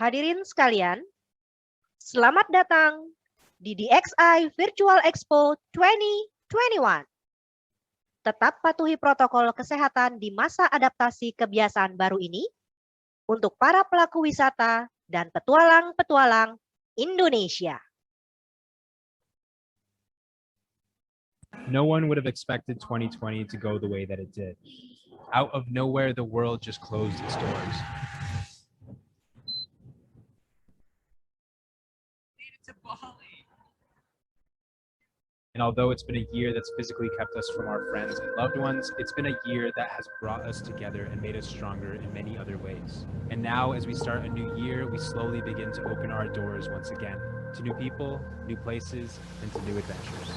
Hadirin sekalian, selamat datang di DXI Virtual Expo 2021. Tetap patuhi protokol kesehatan di masa adaptasi kebiasaan baru ini untuk para pelaku wisata dan petualang-petualang Indonesia. No one would have expected 2020 to go the way that it did. Out of nowhere, the world just closed its doors. And although it's been a year that's physically kept us from our friends and loved ones, it's been a year that has brought us together and made us stronger in many other ways. And now, as we start a new year, we slowly begin to open our doors once again to new people, new places, and to new adventures.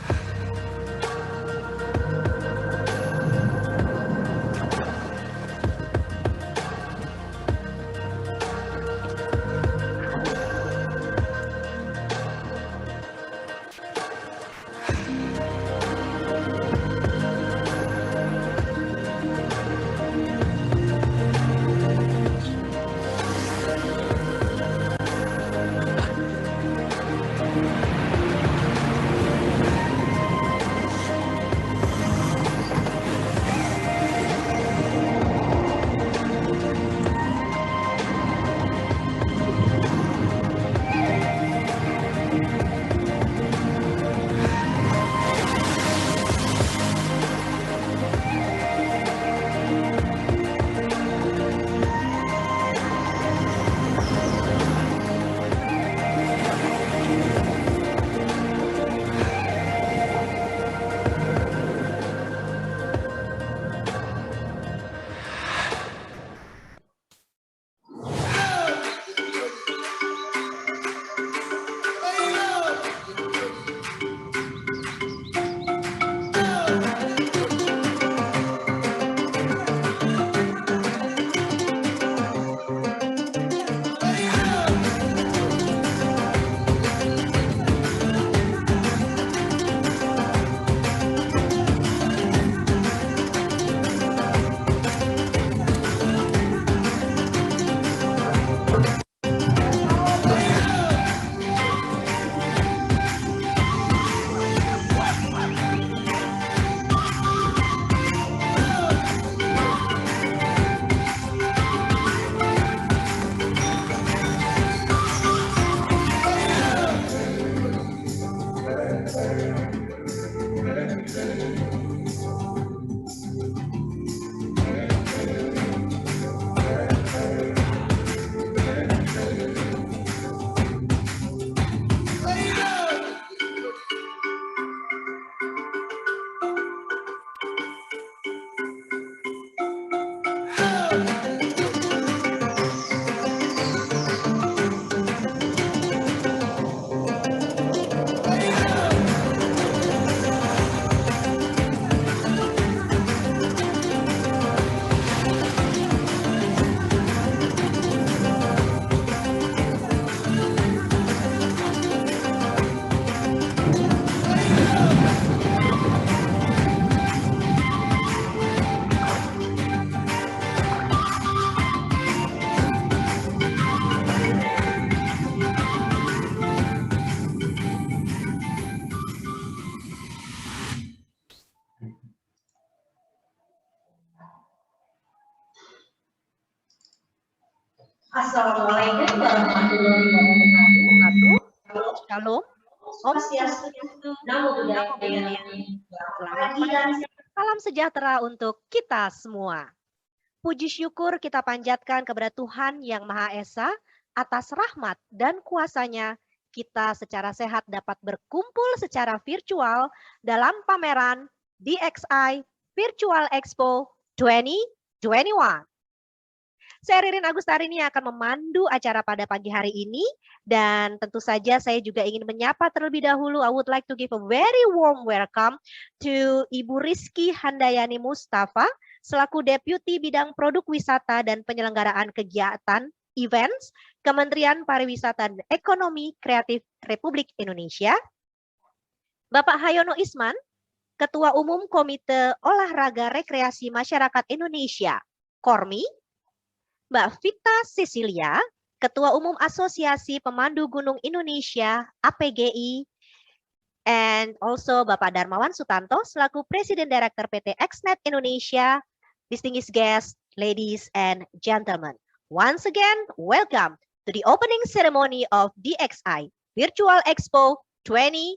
Assalamualaikum warahmatullahi wabarakatuh. Shalom. Om Swastiastu. Namo Buddhaya. Selamat pagi. Salam sejahtera untuk kita semua. Puji syukur kita panjatkan kepada Tuhan Yang Maha Esa atas rahmat dan kuasa-Nya kita secara sehat dapat berkumpul secara virtual dalam pameran DXI Virtual Expo 2021. Saya Ririn Agustarini akan memandu acara pada pagi hari ini dan tentu saja saya juga ingin menyapa terlebih dahulu. I would like to give a very warm welcome to Ibu Rizky Handayani Mustafa selaku Deputi Bidang Produk Wisata dan Penyelenggaraan Kegiatan Events Kementerian Pariwisata dan Ekonomi Kreatif Republik Indonesia. Bapak Hayono Isman, Ketua Umum Komite Olahraga Rekreasi Masyarakat Indonesia, KORMI. Mbak Vita Cecilia, Ketua Umum Asosiasi Pemandu Gunung Indonesia, APGI, and also Bapak Darmawan Sutanto selaku Presiden Direktur PT XNet Indonesia, distinguished guests, ladies and gentlemen. Once again, welcome to the opening ceremony of DXI Virtual Expo 2021.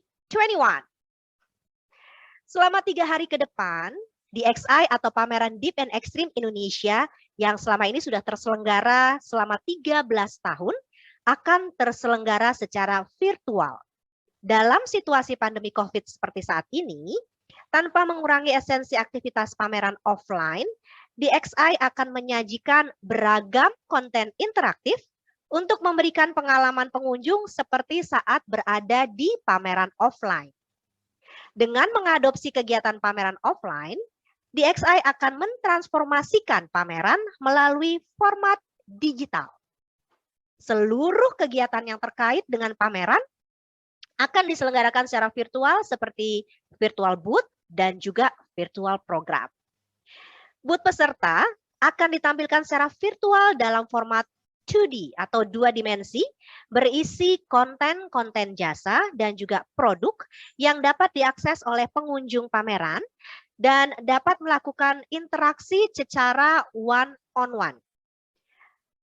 Selama 3 hari ke depan, DXI atau Pameran Deep and Extreme Indonesia yang selama ini sudah terselenggara selama 13 tahun akan terselenggara secara virtual. Dalam situasi pandemi COVID seperti saat ini, tanpa mengurangi esensi aktivitas pameran offline, DXI akan menyajikan beragam konten interaktif untuk memberikan pengalaman pengunjung seperti saat berada di pameran offline. Dengan mengadopsi kegiatan pameran offline, DXI akan mentransformasikan pameran melalui format digital. Seluruh kegiatan yang terkait dengan pameran akan diselenggarakan secara virtual seperti virtual booth dan juga virtual program. Booth peserta akan ditampilkan secara virtual dalam format 2D atau 2 dimensi, berisi konten-konten jasa dan juga produk yang dapat diakses oleh pengunjung pameran dan dapat melakukan interaksi secara one-on-one.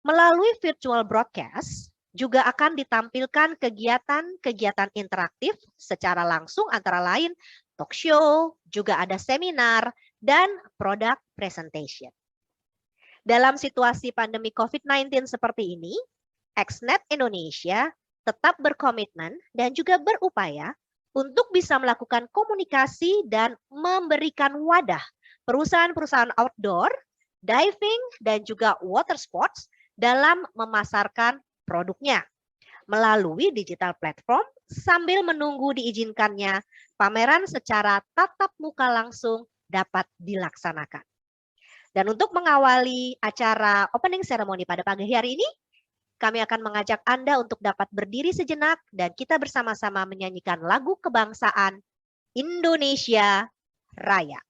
Melalui virtual broadcast, juga akan ditampilkan kegiatan-kegiatan interaktif secara langsung antara lain talk show, juga ada seminar, dan product presentation. Dalam situasi pandemi COVID-19 seperti ini, XNet Indonesia tetap berkomitmen dan juga berupaya untuk bisa melakukan komunikasi dan memberikan wadah perusahaan-perusahaan outdoor, diving, dan juga water sports dalam memasarkan produknya melalui digital platform sambil menunggu diizinkannya pameran secara tatap muka langsung dapat dilaksanakan. Dan untuk mengawali acara opening ceremony pada pagi hari ini, kami akan mengajak Anda untuk dapat berdiri sejenak dan kita bersama-sama menyanyikan lagu kebangsaan Indonesia Raya.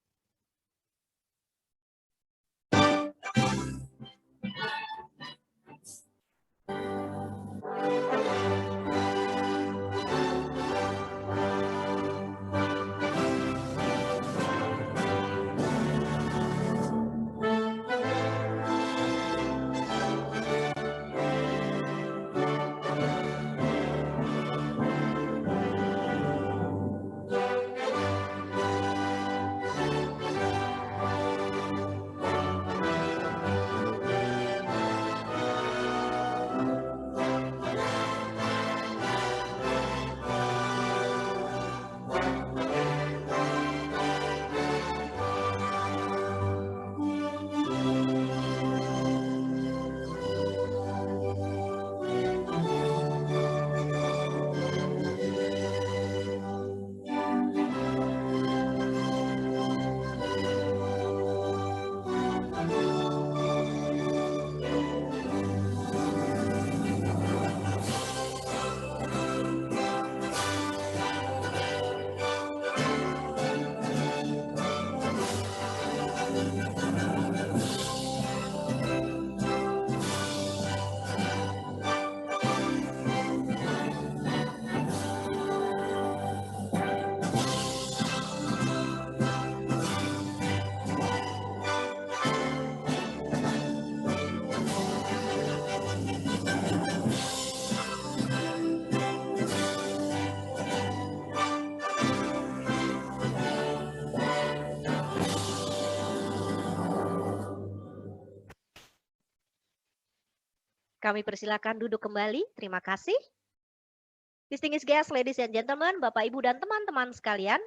Kami persilakan duduk kembali. Terima kasih. Distinguished guests, ladies and gentlemen, Bapak, Ibu, dan teman-teman sekalian,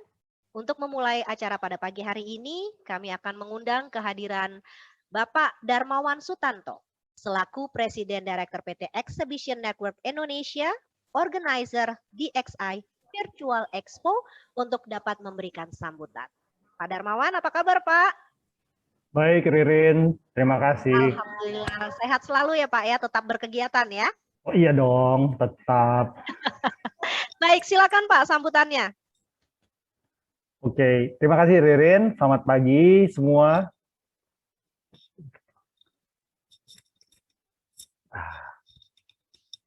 untuk memulai acara pada pagi hari ini, kami akan mengundang kehadiran Bapak Darmawan Sutanto, selaku Presiden Direktur PT Exhibition Network Indonesia, organizer DXI Virtual Expo, untuk dapat memberikan sambutan. Pak Darmawan, apa kabar, Pak? Baik, Ririn. Terima kasih. Alhamdulillah. Sehat selalu ya, Pak, ya. Tetap berkegiatan ya. Oh iya dong, tetap. Baik, silakan Pak sambutannya. Oke, terima kasih Ririn. Selamat pagi semua.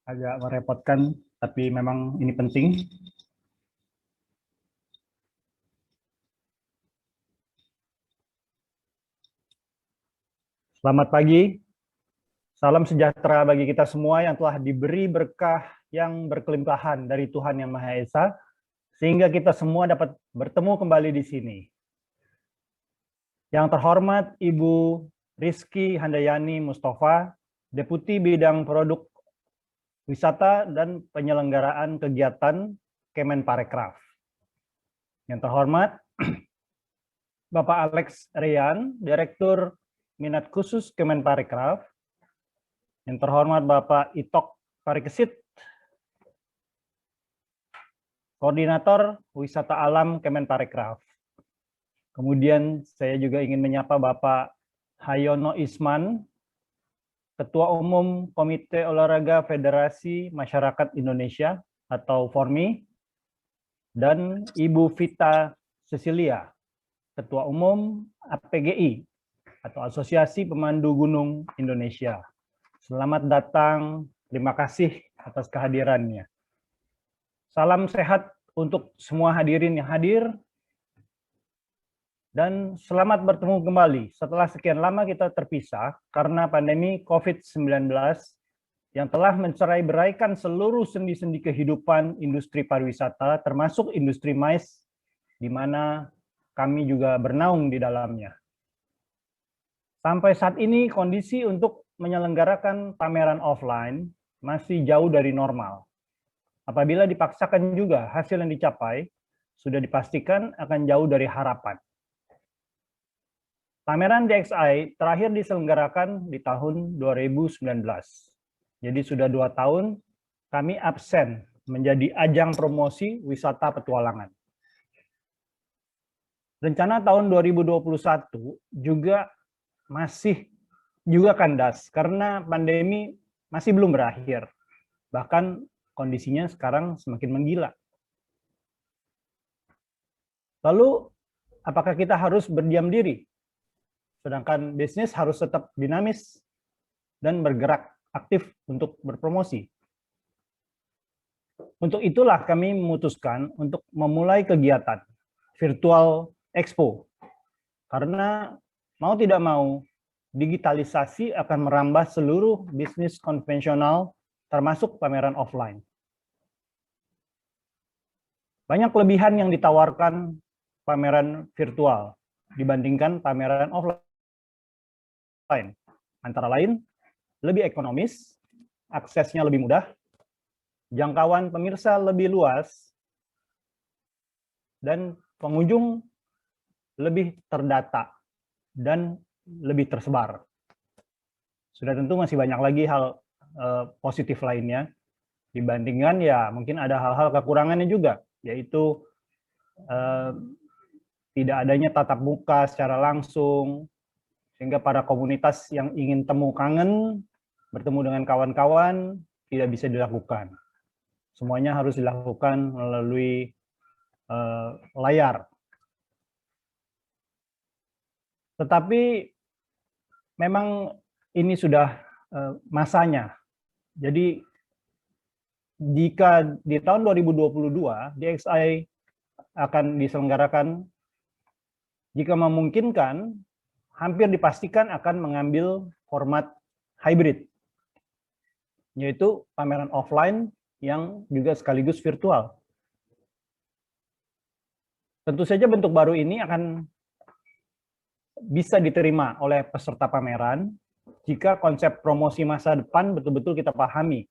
agak merepotkan, tapi memang ini penting. Selamat pagi, salam sejahtera bagi kita semua yang telah diberi berkah yang berkelimpahan dari Tuhan Yang Maha Esa, sehingga kita semua dapat bertemu kembali di sini. Yang terhormat Ibu Rizky Handayani Mustafa, Deputi Bidang Produk Wisata dan Penyelenggaraan Kegiatan Kemenparekraf. Yang terhormat Bapak Alex Rian, Direktur Minat Khusus Kemenparekraf. Yang terhormat Bapak Itok Parikesit, Koordinator Wisata Alam Kemenparekraf. Kemudian saya juga ingin menyapa Bapak Hayono Isman, Ketua Umum Komite Olahraga Federasi Masyarakat Indonesia atau FORMI, dan Ibu Vita Cecilia, Ketua Umum APGI atau Asosiasi Pemandu Gunung Indonesia. Selamat datang, terima kasih atas kehadirannya. Salam sehat untuk semua hadirin yang hadir, dan selamat bertemu kembali setelah sekian lama kita terpisah karena pandemi COVID-19 yang telah mencerai-beraikan seluruh sendi-sendi kehidupan industri pariwisata, termasuk industri MICE, di mana kami juga bernaung di dalamnya. Sampai saat ini kondisi untuk menyelenggarakan pameran offline masih jauh dari normal. Apabila dipaksakan juga, hasil yang dicapai sudah dipastikan akan jauh dari harapan. Pameran DXI terakhir diselenggarakan di tahun 2019. Jadi sudah 2 tahun kami absen menjadi ajang promosi wisata petualangan. Rencana tahun 2021 juga kandas karena pandemi masih belum berakhir. Bahkan kondisinya sekarang semakin menggila. Lalu, apakah kita harus berdiam diri? Sedangkan bisnis harus tetap dinamis dan bergerak aktif untuk berpromosi. Untuk itulah kami memutuskan untuk memulai kegiatan virtual expo. Karena mau tidak mau, digitalisasi akan merambah seluruh bisnis konvensional termasuk pameran offline. Banyak kelebihan yang ditawarkan pameran virtual dibandingkan pameran offline. Antara lain, lebih ekonomis, aksesnya lebih mudah, jangkauan pemirsa lebih luas, dan pengunjung lebih terdata dan lebih tersebar. Sudah tentu masih banyak lagi hal positif lainnya, dibandingkan ya mungkin ada hal-hal kekurangannya juga, yaitu tidak adanya tatap muka secara langsung, sehingga para komunitas yang ingin temu kangen, bertemu dengan kawan-kawan, tidak bisa dilakukan. Semuanya harus dilakukan melalui layar. Tetapi memang ini sudah masanya. Jadi jika di tahun 2022 DXI akan diselenggarakan, jika memungkinkan, hampir dipastikan akan mengambil format hybrid, yaitu pameran offline yang juga sekaligus virtual. Tentu saja bentuk baru ini akan bisa diterima oleh peserta pameran jika konsep promosi masa depan betul-betul kita pahami.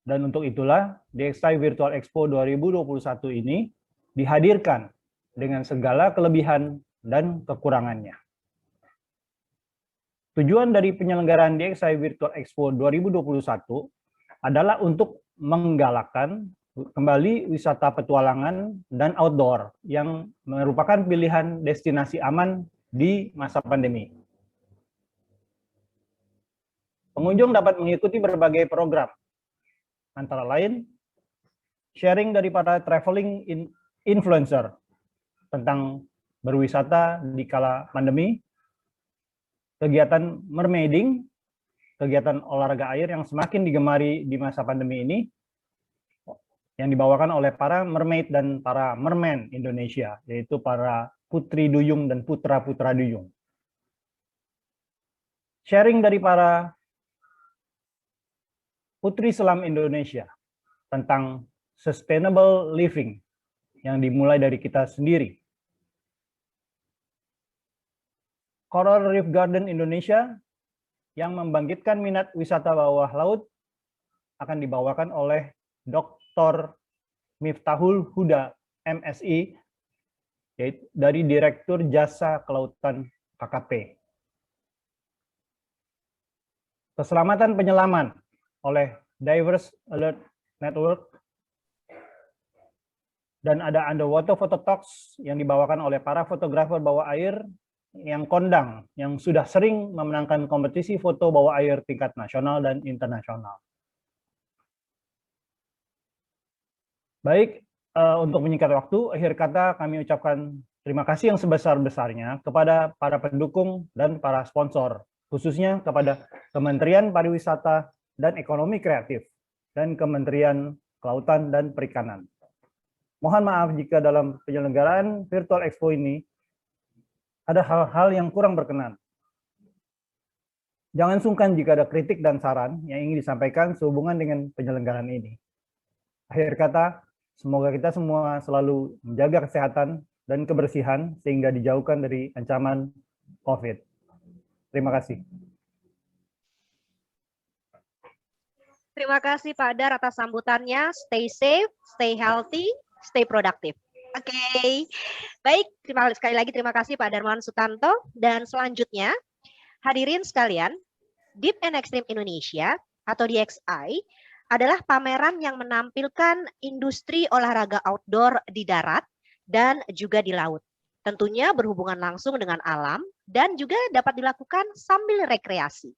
Dan untuk itulah DXI Virtual Expo 2021 ini dihadirkan dengan segala kelebihan dan kekurangannya. Tujuan dari penyelenggaraan DXI Virtual Expo 2021 adalah untuk menggalakkan kembali wisata petualangan dan outdoor yang merupakan pilihan destinasi aman di masa pandemi. Pengunjung dapat mengikuti berbagai program, antara lain sharing dari para traveling influencer tentang berwisata di kala pandemi, kegiatan mermaiding, kegiatan olahraga air yang semakin digemari di masa pandemi ini, yang dibawakan oleh para mermaid dan para merman Indonesia, yaitu para putri duyung dan putra-putra duyung. Sharing dari para putri selam Indonesia tentang sustainable living yang dimulai dari kita sendiri. Coral Reef Garden Indonesia yang membangkitkan minat wisata bawah laut akan dibawakan oleh Dr. Miftahul Huda, MSI, yaitu dari Direktur Jasa Kelautan KKP. Keselamatan penyelaman oleh Divers Alert Network, dan ada underwater photo talks yang dibawakan oleh para fotografer bawah air yang kondang, yang sudah sering memenangkan kompetisi foto bawah air tingkat nasional dan internasional. Baik, untuk menyingkat waktu, akhir kata kami ucapkan terima kasih yang sebesar-besarnya kepada para pendukung dan para sponsor, khususnya kepada Kementerian Pariwisata dan Ekonomi Kreatif dan Kementerian Kelautan dan Perikanan. Mohon maaf jika dalam penyelenggaraan virtual expo ini ada hal-hal yang kurang berkenan. Jangan sungkan jika ada kritik dan saran yang ingin disampaikan sehubungan dengan penyelenggaraan ini. Akhir kata, semoga kita semua selalu menjaga kesehatan dan kebersihan sehingga dijauhkan dari ancaman COVID. Terima kasih. Terima kasih Pak Dar atas sambutannya. Stay safe, stay healthy, stay productive. Oke, baik. Sekali lagi terima kasih Pak Darmawan Sutanto. Dan selanjutnya, hadirin sekalian, Deep and Extreme Indonesia atau DXI adalah pameran yang menampilkan industri olahraga outdoor di darat dan juga di laut. Tentunya berhubungan langsung dengan alam dan juga dapat dilakukan sambil rekreasi.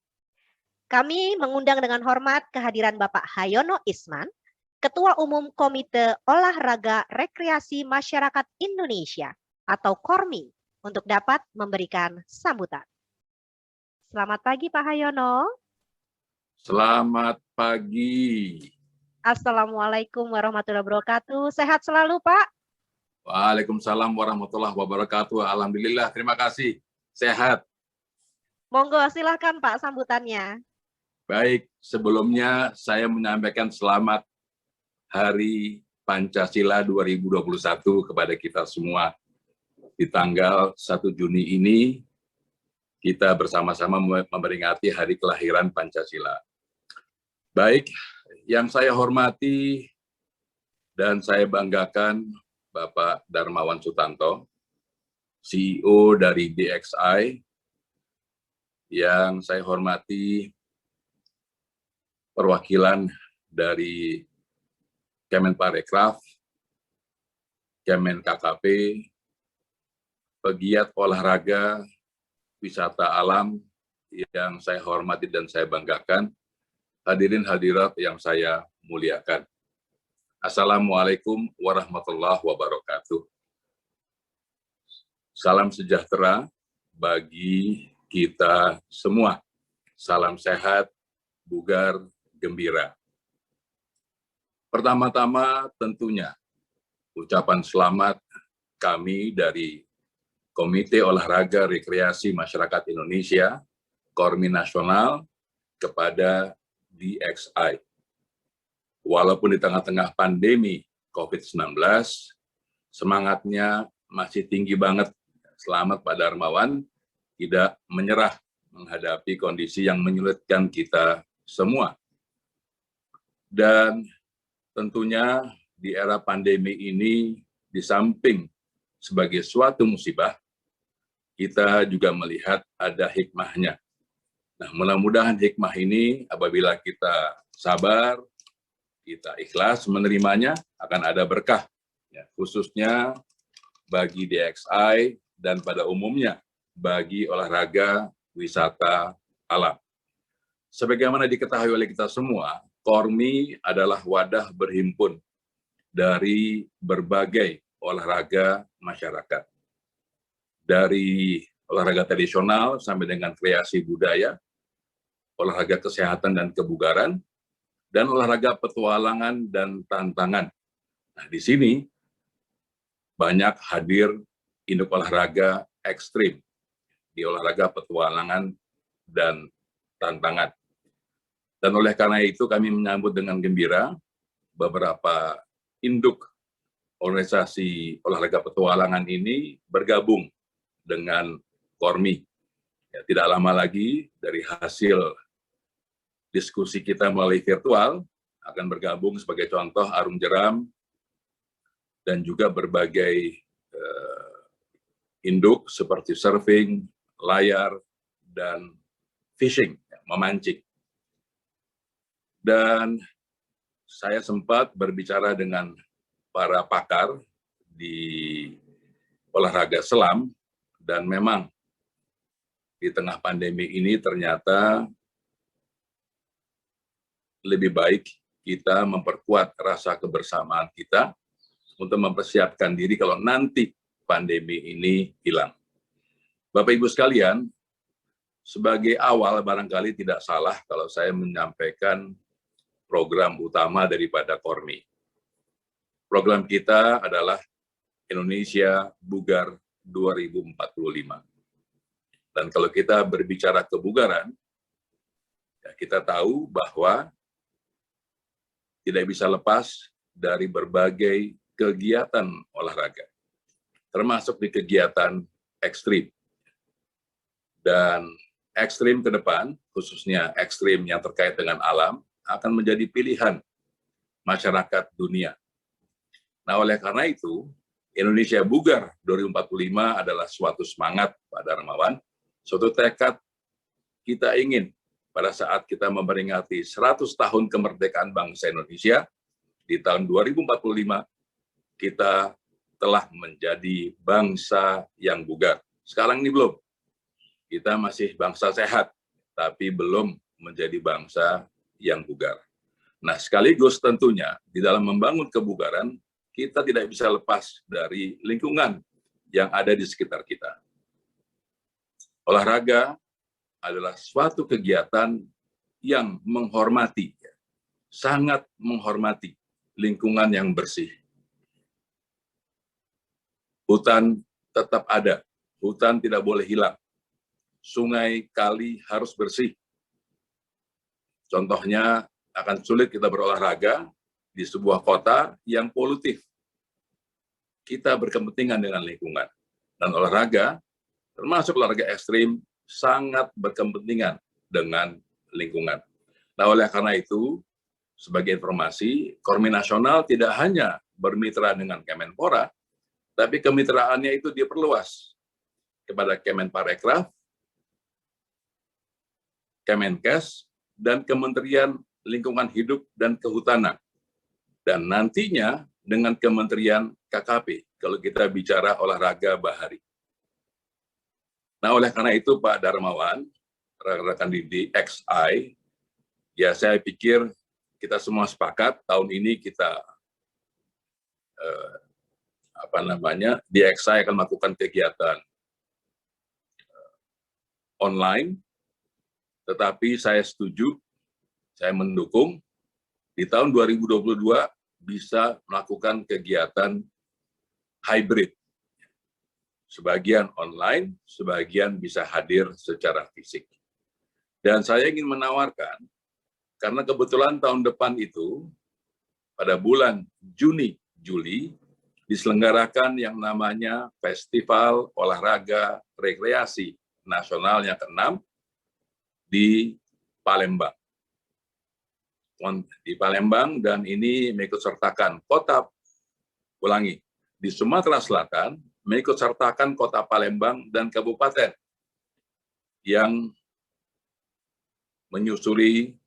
Kami mengundang dengan hormat kehadiran Bapak Hayono Isman, Ketua Umum Komite Olahraga Rekreasi Masyarakat Indonesia atau KORMI, untuk dapat memberikan sambutan. Selamat pagi Pak Hayono. Selamat pagi. Assalamualaikum warahmatullahi wabarakatuh. Sehat selalu Pak. Waalaikumsalam warahmatullahi wabarakatuh. Alhamdulillah, terima kasih. Sehat. Monggo silahkan Pak sambutannya. Baik, sebelumnya saya menyampaikan selamat Hari Pancasila 2021 kepada kita semua. Di tanggal 1 Juni ini, kita bersama-sama memperingati hari kelahiran Pancasila. Baik, yang saya hormati dan saya banggakan Bapak Darmawan Sutanto, CEO dari DXI, yang saya hormati perwakilan dari Kemenparekraf, Kemen KKP, pegiat olahraga, wisata alam yang saya hormati dan saya banggakan, hadirin hadirat yang saya muliakan. Assalamualaikum warahmatullahi wabarakatuh. Salam sejahtera bagi kita semua. Salam sehat, bugar, gembira. Pertama-tama tentunya ucapan selamat kami dari Komite Olahraga Rekreasi Masyarakat Indonesia, KORMI Nasional, kepada DXI. Walaupun di tengah-tengah pandemi COVID-19, semangatnya masih tinggi banget. Selamat Pak Darmawan, tidak menyerah menghadapi kondisi yang menyulitkan kita semua. Dan tentunya di era pandemi ini, di samping sebagai suatu musibah, kita juga melihat ada hikmahnya. Nah, mudah-mudahan hikmah ini apabila kita sabar, kita ikhlas menerimanya, akan ada berkah, ya, khususnya bagi DXI dan pada umumnya bagi olahraga wisata alam. Sebagaimana diketahui oleh kita semua, KORMI adalah wadah berhimpun dari berbagai olahraga masyarakat. Dari olahraga tradisional sampai dengan kreasi budaya, olahraga kesehatan dan kebugaran, dan olahraga petualangan dan tantangan. Nah, di sini banyak hadir induk olahraga ekstrim di olahraga petualangan dan tantangan. Dan oleh karena itu kami menyambut dengan gembira beberapa induk organisasi olahraga petualangan ini bergabung dengan Kormi. Ya, tidak lama lagi dari hasil diskusi kita melalui virtual akan bergabung sebagai contoh Arung Jeram dan juga berbagai induk seperti surfing, layar, dan fishing, memancing. Dan saya sempat berbicara dengan para pakar di olahraga selam, dan memang di tengah pandemi ini ternyata lebih baik kita memperkuat rasa kebersamaan kita untuk mempersiapkan diri kalau nanti pandemi ini hilang. Bapak Ibu sekalian, sebagai awal barangkali tidak salah kalau saya menyampaikan program utama daripada Kormi. Program kita adalah Indonesia Bugar 2045. Dan kalau kita berbicara kebugaran, ya kita tahu bahwa tidak bisa lepas dari berbagai kegiatan olahraga, termasuk di kegiatan ekstrim. Dan ekstrim ke depan, khususnya ekstrim yang terkait dengan alam, akan menjadi pilihan masyarakat dunia. Nah, oleh karena itu, Indonesia Bugar 2045 adalah suatu semangat, Pak Darmawan, suatu tekad kita ingin pada saat kita memperingati 100 tahun kemerdekaan bangsa Indonesia, di tahun 2045, kita telah menjadi bangsa yang bugar. Sekarang ini belum. Kita masih bangsa sehat, tapi belum menjadi bangsa yang bugar. Nah, sekaligus tentunya di dalam membangun kebugaran, kita tidak bisa lepas dari lingkungan yang ada di sekitar kita. Olahraga adalah suatu kegiatan yang menghormati, sangat menghormati lingkungan yang bersih. Hutan tetap ada, hutan tidak boleh hilang. Sungai, kali harus bersih. Contohnya, akan sulit kita berolahraga di sebuah kota yang polutif. Kita berkepentingan dengan lingkungan. Dan olahraga, termasuk olahraga ekstrim, sangat berkepentingan dengan lingkungan. Nah, oleh karena itu, sebagai informasi, Kormi Nasional tidak hanya bermitra dengan Kemenpora, tapi kemitraannya itu diperluas kepada Kemenparekraf, Kemenkes, dan Kementerian Lingkungan Hidup dan Kehutanan. Dan nantinya dengan Kementerian KKP, kalau kita bicara olahraga bahari. Nah, oleh karena itu Pak Darmawan, rekan-rekan di XI, ya saya pikir kita semua sepakat tahun ini kita di XI akan melakukan kegiatan online, tetapi saya setuju, saya mendukung di tahun 2022 bisa melakukan kegiatan hybrid. Sebagian online, sebagian bisa hadir secara fisik. Dan saya ingin menawarkan, karena kebetulan tahun depan itu, pada bulan Juni, Juli, diselenggarakan yang namanya Festival Olahraga Rekreasi Nasional yang ke-6 di Palembang. Di Palembang, dan ini mengikut sertakan di Sumatera Selatan, mengikut sertakan kota Palembang dan kabupaten yang menyusuri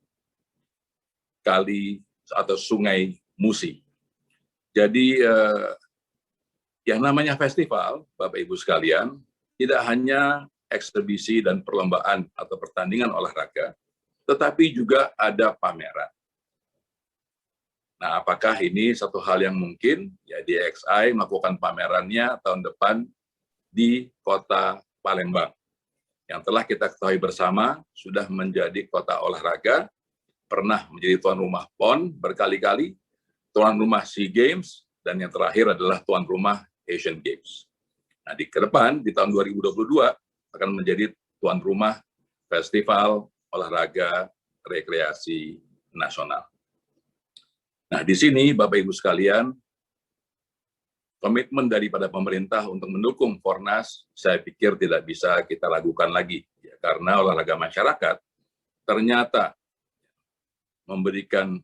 kali atau sungai Musi. Jadi yang namanya festival, Bapak Ibu sekalian, tidak hanya eksebisi dan perlombaan atau pertandingan olahraga, tetapi juga ada pameran. Nah, apakah ini satu hal yang mungkin? Ya, di XI melakukan pamerannya tahun depan di kota Palembang. yang telah kita ketahui bersama sudah menjadi kota olahraga, pernah menjadi tuan rumah PON berkali-kali, tuan rumah SEA Games, dan yang terakhir adalah tuan rumah Asian Games. Nah, ke depan, di tahun 2022, akan menjadi tuan rumah Festival Olahraga Rekreasi Nasional. Nah, di sini, Bapak Ibu sekalian, komitmen daripada pemerintah untuk mendukung Fornas, saya pikir tidak bisa kita lakukan lagi. Ya, karena olahraga masyarakat ternyata memberikan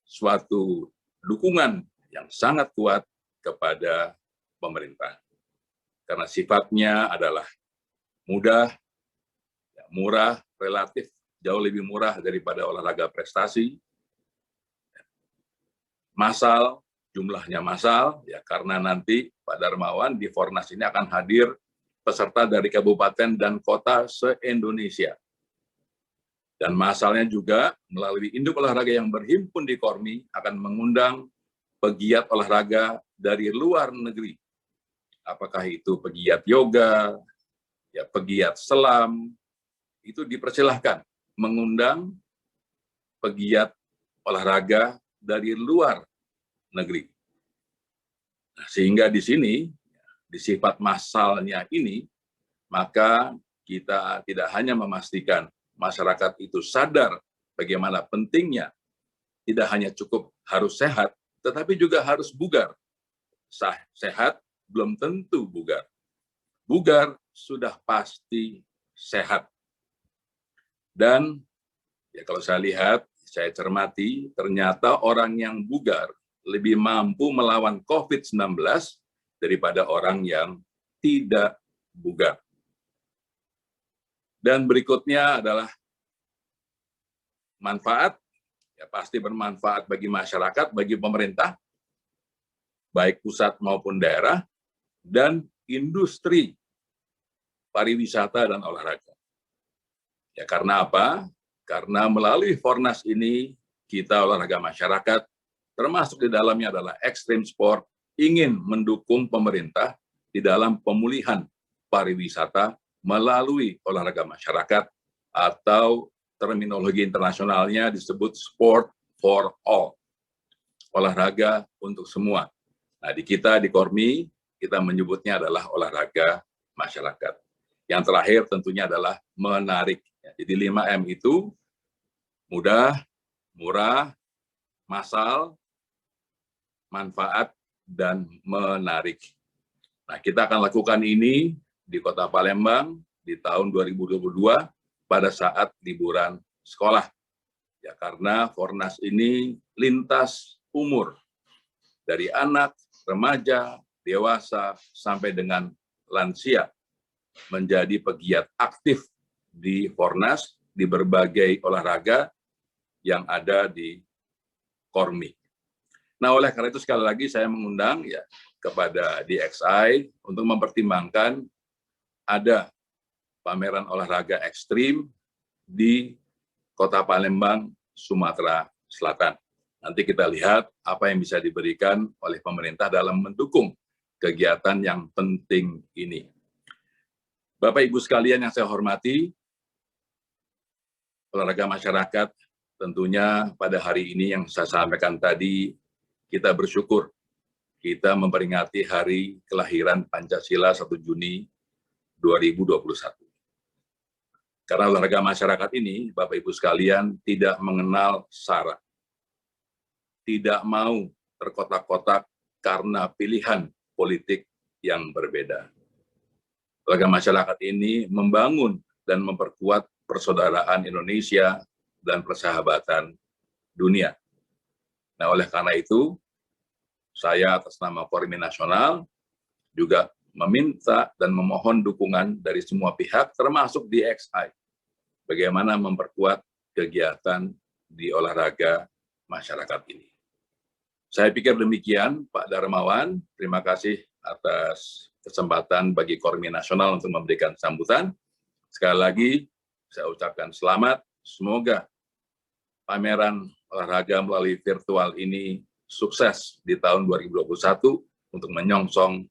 suatu dukungan yang sangat kuat kepada pemerintah. Karena sifatnya adalah mudah, murah, relatif jauh lebih murah daripada olahraga prestasi, massal, jumlahnya massal, ya karena nanti Pak Darmawan di Fornas ini akan hadir peserta dari kabupaten dan kota se-Indonesia. Dan massalnya juga melalui induk olahraga yang berhimpun di Kormi akan mengundang pegiat olahraga dari luar negeri. Apakah itu pegiat yoga, ya pegiat selam, itu dipersilahkan mengundang pegiat olahraga dari luar negeri. Nah, sehingga di sini, di sifat massalnya ini, maka kita tidak hanya memastikan masyarakat itu sadar bagaimana pentingnya, tidak hanya cukup harus sehat, tetapi juga harus bugar. Sehat belum tentu bugar. Bugar sudah pasti sehat. Dan ya kalau saya lihat, saya cermati, ternyata orang yang bugar lebih mampu melawan COVID-19 daripada orang yang tidak bugar. Dan berikutnya adalah manfaat, ya pasti bermanfaat bagi masyarakat, bagi pemerintah, baik pusat maupun daerah, dan industri pariwisata dan olahraga. Ya karena apa? Karena melalui Fornas ini, kita olahraga masyarakat, termasuk di dalamnya adalah ekstrim sport, ingin mendukung pemerintah di dalam pemulihan pariwisata melalui olahraga masyarakat, atau terminologi internasionalnya disebut sport for all. Olahraga untuk semua. Nah, di kita, di Kormi, kita menyebutnya adalah olahraga masyarakat. Yang terakhir tentunya adalah menarik. Jadi 5M itu mudah, murah, massal, manfaat, dan menarik. Nah, kita akan lakukan ini di Kota Palembang di tahun 2022 pada saat liburan sekolah. Ya, karena Fornas ini lintas umur, dari anak, remaja, dewasa, sampai dengan lansia, menjadi pegiat aktif di Fornas, di berbagai olahraga yang ada di Kormi. Nah, oleh karena itu sekali lagi saya mengundang ya kepada DXI untuk mempertimbangkan ada pameran olahraga ekstrim di Kota Palembang, Sumatera Selatan. Nanti kita lihat apa yang bisa diberikan oleh pemerintah dalam mendukung kegiatan yang penting ini. Bapak Ibu sekalian yang saya hormati, olahraga masyarakat tentunya pada hari ini yang saya sampaikan tadi, kita bersyukur kita memperingati hari kelahiran Pancasila 1 Juni 2021. Karena olahraga masyarakat ini, Bapak Ibu sekalian, tidak mengenal syarat. Tidak mau terkotak-kotak karena pilihan politik yang berbeda. Olahraga masyarakat ini membangun dan memperkuat persaudaraan Indonesia dan persahabatan dunia. Nah, oleh karena itu, saya atas nama Kormi Nasional juga meminta dan memohon dukungan dari semua pihak, termasuk DXI, bagaimana memperkuat kegiatan di olahraga masyarakat ini. Saya pikir demikian, Pak Darmawan. Terima kasih atas kesempatan bagi Kormi Nasional untuk memberikan sambutan. Sekali lagi, saya ucapkan selamat. Semoga pameran olahraga melalui virtual ini sukses di tahun 2021 untuk menyongsong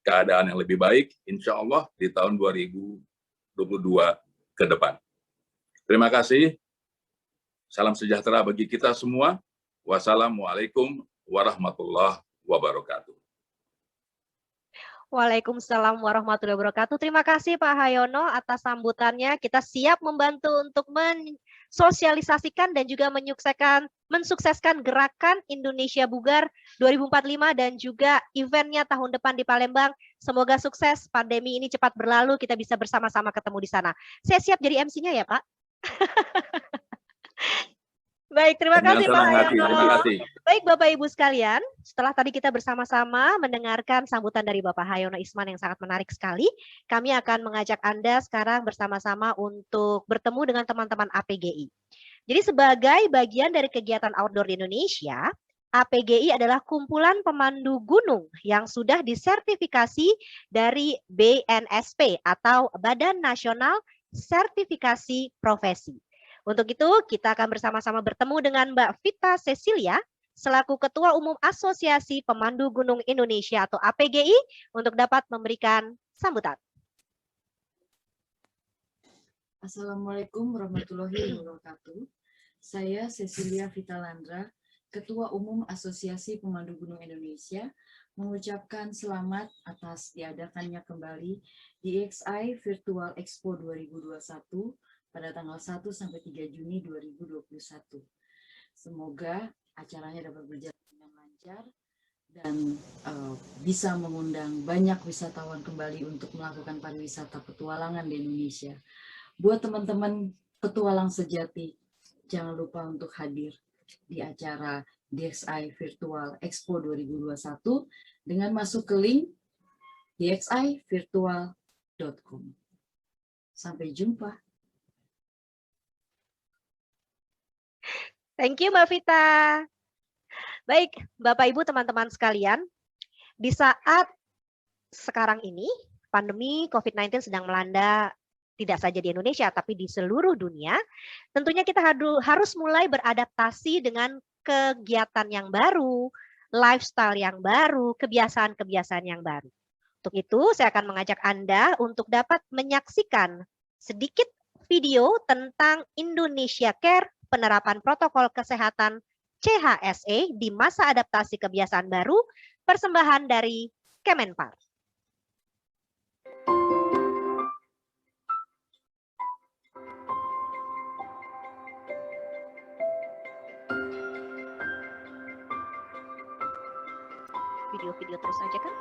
keadaan yang lebih baik, insya Allah di tahun 2022 ke depan. Terima kasih. Salam sejahtera bagi kita semua. Wassalamualaikum warahmatullahi wabarakatuh. Waalaikumsalam warahmatullahi wabarakatuh. Terima kasih Pak Hayono atas sambutannya. Kita siap membantu untuk mensosialisasikan dan juga mensukseskan gerakan Indonesia Bugar 2045 dan juga eventnya tahun depan di Palembang. Semoga sukses, pandemi ini cepat berlalu, kita bisa bersama-sama ketemu di sana. Saya siap jadi MC-nya ya Pak. Baik, terima kasih Pak Hayono. Terima kasih. Baik Bapak Ibu sekalian, setelah tadi kita bersama-sama mendengarkan sambutan dari Bapak Hayono Isman yang sangat menarik sekali, kami akan mengajak Anda sekarang bersama-sama untuk bertemu dengan teman-teman APGI. Jadi sebagai bagian dari kegiatan outdoor di Indonesia, APGI adalah kumpulan pemandu gunung yang sudah disertifikasi dari BNSP atau Badan Nasional Sertifikasi Profesi. Untuk itu, kita akan bersama-sama bertemu dengan Mbak Vita Cecilia, selaku Ketua Umum Asosiasi Pemandu Gunung Indonesia atau APGI, untuk dapat memberikan sambutan. Assalamualaikum warahmatullahi wabarakatuh. Saya Cecilia Vita Landra, Ketua Umum Asosiasi Pemandu Gunung Indonesia, mengucapkan selamat atas diadakannya kembali DXI Virtual Expo 2021 pada tanggal 1 sampai 3 Juni 2021. Semoga acaranya dapat berjalan dengan lancar dan bisa mengundang banyak wisatawan kembali untuk melakukan pariwisata petualangan di Indonesia. Buat teman-teman petualang sejati, jangan lupa untuk hadir di acara DXI Virtual Expo 2021 dengan masuk ke link dxivirtual.com. Sampai jumpa. Thank you Mbak Vita. Baik, Bapak Ibu teman-teman sekalian, di saat sekarang ini pandemi COVID-19 sedang melanda tidak saja di Indonesia tapi di seluruh dunia, tentunya kita harus mulai beradaptasi dengan kegiatan yang baru, lifestyle yang baru, kebiasaan-kebiasaan yang baru. Untuk itu, saya akan mengajak Anda untuk dapat menyaksikan sedikit video tentang Indonesia Care, penerapan protokol kesehatan CHSE di masa adaptasi kebiasaan baru, persembahan dari Kemenpar. Video-video terus aja kan?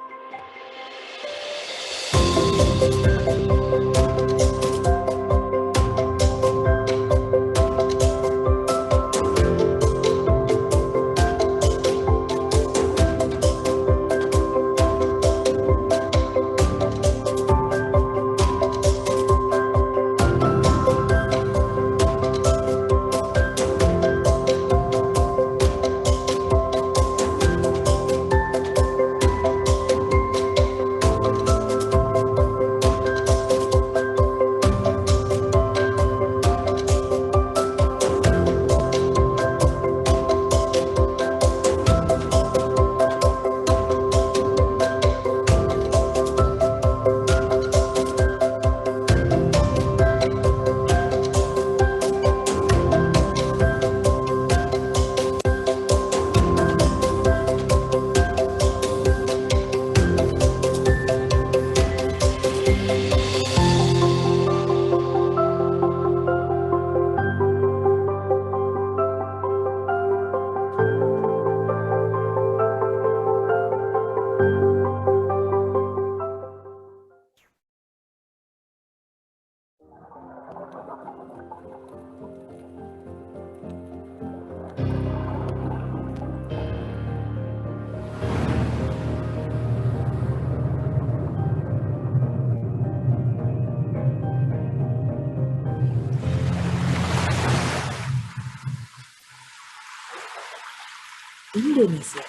Indonesia.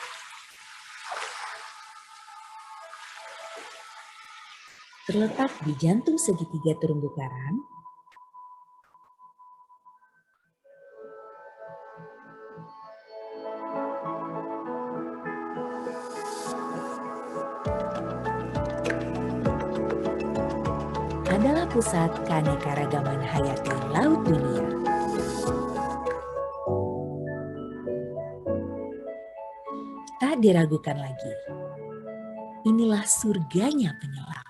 Terletak di jantung segitiga terumbu karang, adalah pusat keanekaragaman hayati laut dunia. Tak diragukan lagi, inilah surganya penyelam.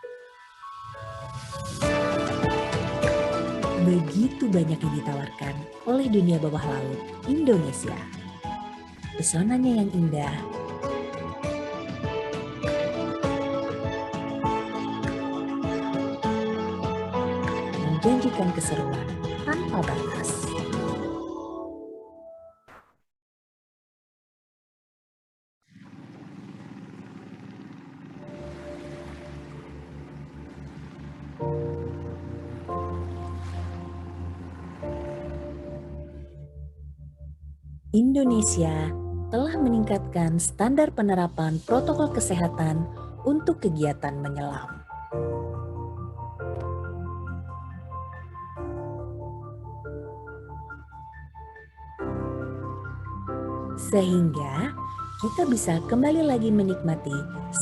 Begitu banyak yang ditawarkan oleh dunia bawah laut Indonesia. Pesonanya yang indah, menjanjikan keseruan tanpa batas. Indonesia telah meningkatkan standar penerapan protokol kesehatan untuk kegiatan menyelam. Sehingga kita bisa kembali lagi menikmati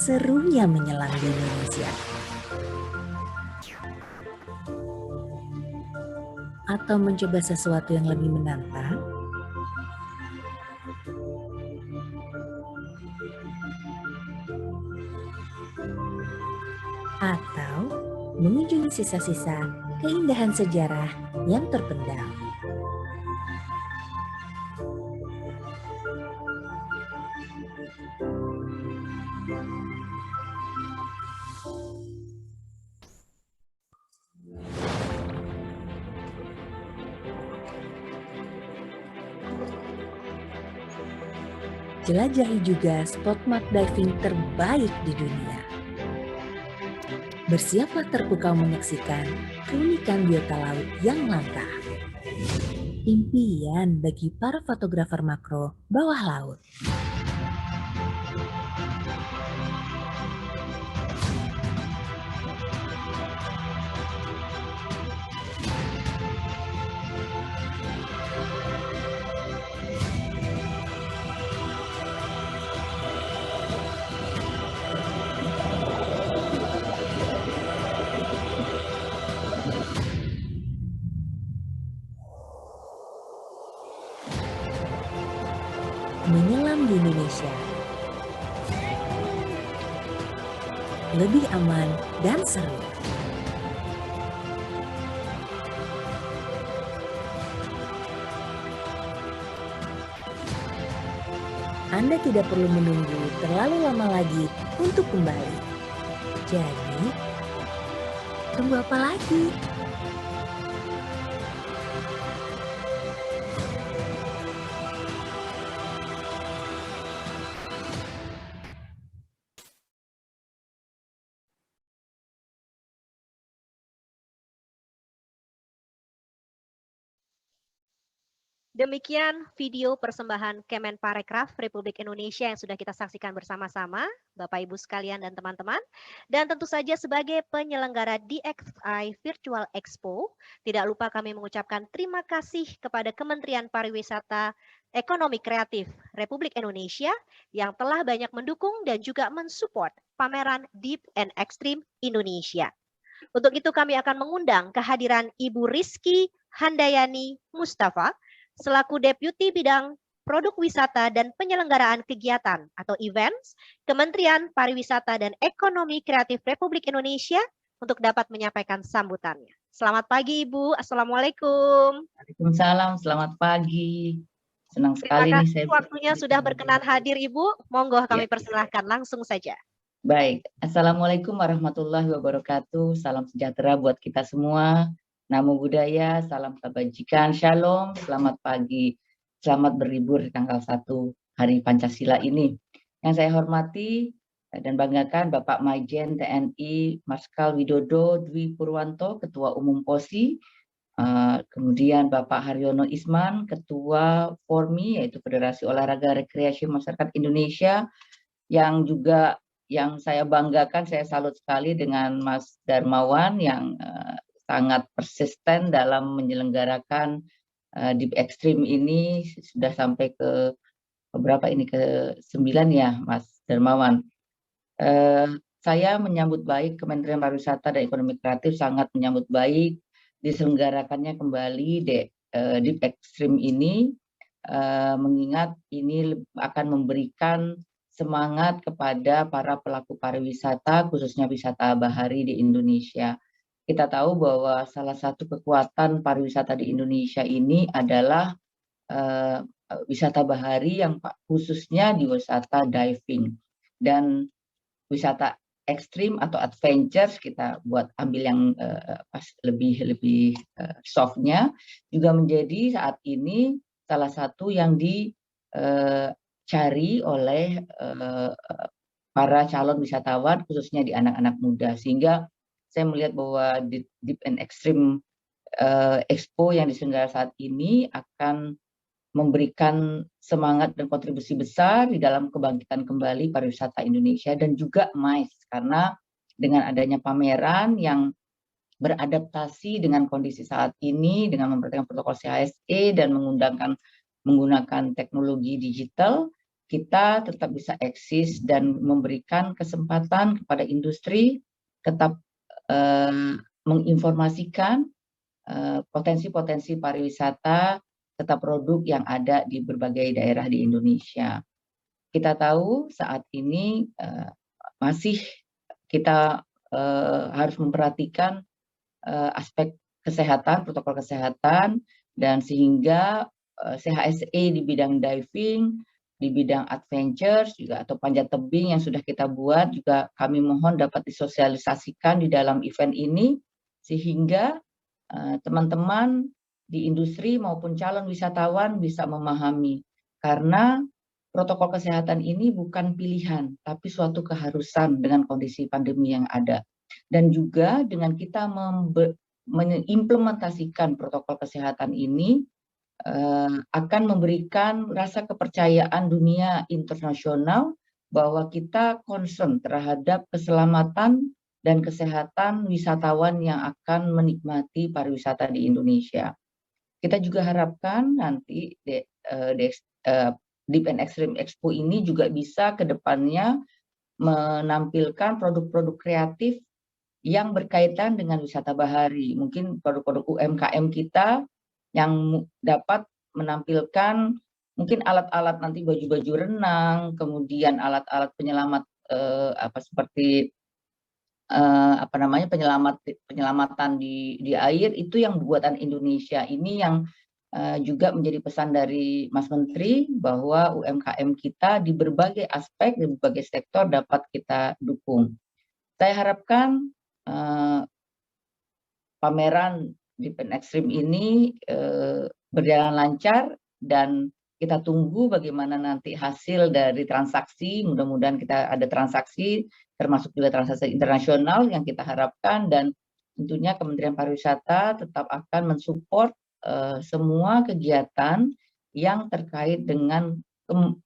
serunya menyelam di Indonesia. Atau mencoba sesuatu yang lebih menantang? Atau mengunjungi sisa-sisa keindahan sejarah yang terpendam. Jelajahi juga spot mud diving terbaik di dunia. Bersiaplah terpukau menyaksikan keunikan biota laut yang langka. Impian bagi para fotografer makro bawah laut. Menyelam di Indonesia lebih aman dan seru. Anda tidak perlu menunggu terlalu lama lagi untuk kembali. Jadi, tunggu apa lagi? Demikian video persembahan Kemenparekraf Republik Indonesia yang sudah kita saksikan bersama-sama, Bapak Ibu sekalian dan teman-teman. Dan tentu saja sebagai penyelenggara DXI Virtual Expo, tidak lupa kami mengucapkan terima kasih kepada Kementerian Pariwisata Ekonomi Kreatif Republik Indonesia yang telah banyak mendukung dan juga mensupport pameran Deep and Extreme Indonesia. Untuk itu kami akan mengundang kehadiran Ibu Rizky Handayani Mustafa, selaku Deputi Bidang Produk Wisata dan Penyelenggaraan Kegiatan atau Events, Kementerian Pariwisata dan Ekonomi Kreatif Republik Indonesia untuk dapat menyampaikan sambutannya. Selamat pagi Ibu, Assalamualaikum. Waalaikumsalam, selamat pagi. Senang sekali Terima nih kasih saya waktunya sudah berkenan hadir Ibu. Monggo kami persilahkan langsung saja. Baik, Assalamualaikum warahmatullahi wabarakatuh. Salam sejahtera buat kita semua. Namo Buddhaya, salam kebajikan, shalom, selamat pagi, selamat berlibur di tanggal 1 Hari Pancasila ini. Yang saya hormati dan banggakan Bapak Maijen TNI Marskal Widodo Dwi Purwanto, Ketua Umum POSI, kemudian Bapak Haryono Isman, Ketua FORMI, yaitu Federasi Olahraga Rekreasi Masyarakat Indonesia, yang juga yang saya banggakan, saya salut sekali dengan Mas Darmawan yang sangat persisten dalam menyelenggarakan Deep Extreme ini, sudah sampai ke berapa ini, ke 9 ya Mas Darmawan. saya menyambut baik Kementerian Pariwisata dan Ekonomi Kreatif sangat menyambut baik diselenggarakannya kembali Deep Extreme ini, mengingat ini akan memberikan semangat kepada para pelaku pariwisata, khususnya wisata bahari di Indonesia. Kita tahu bahwa salah satu kekuatan pariwisata di Indonesia ini adalah wisata bahari yang khususnya di wisata diving dan wisata ekstrim atau adventures, kita buat ambil yang lebih softnya, juga menjadi saat ini salah satu yang dicari oleh para calon wisatawan, khususnya di anak-anak muda. Sehingga saya melihat bahwa Deep and Extreme Expo yang diselenggarakan saat ini akan memberikan semangat dan kontribusi besar di dalam kebangkitan kembali pariwisata Indonesia dan juga MICE, karena dengan adanya pameran yang beradaptasi dengan kondisi saat ini dengan memperhatikan protokol CHSE dan menggunakan teknologi digital, kita tetap bisa eksis dan memberikan kesempatan kepada industri tetap menginformasikan potensi-potensi pariwisata serta produk yang ada di berbagai daerah di Indonesia. Kita tahu saat ini masih kita harus memperhatikan aspek kesehatan, protokol kesehatan, dan sehingga CHSE di bidang diving, di bidang adventures juga atau panjat tebing yang sudah kita buat juga kami mohon dapat disosialisasikan di dalam event ini sehingga teman-teman di industri maupun calon wisatawan bisa memahami, karena protokol kesehatan ini bukan pilihan tapi suatu keharusan dengan kondisi pandemi yang ada. Dan juga dengan kita mengimplementasikan protokol kesehatan ini akan memberikan rasa kepercayaan dunia internasional bahwa kita concern terhadap keselamatan dan kesehatan wisatawan yang akan menikmati pariwisata di Indonesia. Kita juga harapkan nanti Deep and Extreme Expo ini juga bisa ke depannya menampilkan produk-produk kreatif yang berkaitan dengan wisata bahari. Mungkin produk-produk UMKM kita yang dapat menampilkan mungkin alat-alat nanti baju-baju renang, kemudian alat-alat penyelamat seperti penyelamatan di air, itu yang buatan Indonesia. Ini yang juga menjadi pesan dari Mas Menteri bahwa UMKM kita di berbagai aspek, di berbagai sektor dapat kita dukung. Saya harapkan pameran Deep and Extreme ini berjalan lancar dan kita tunggu bagaimana nanti hasil dari transaksi. Mudah-mudahan kita ada transaksi, termasuk juga transaksi internasional yang kita harapkan, dan tentunya Kementerian Pariwisata tetap akan mensupport semua kegiatan yang terkait dengan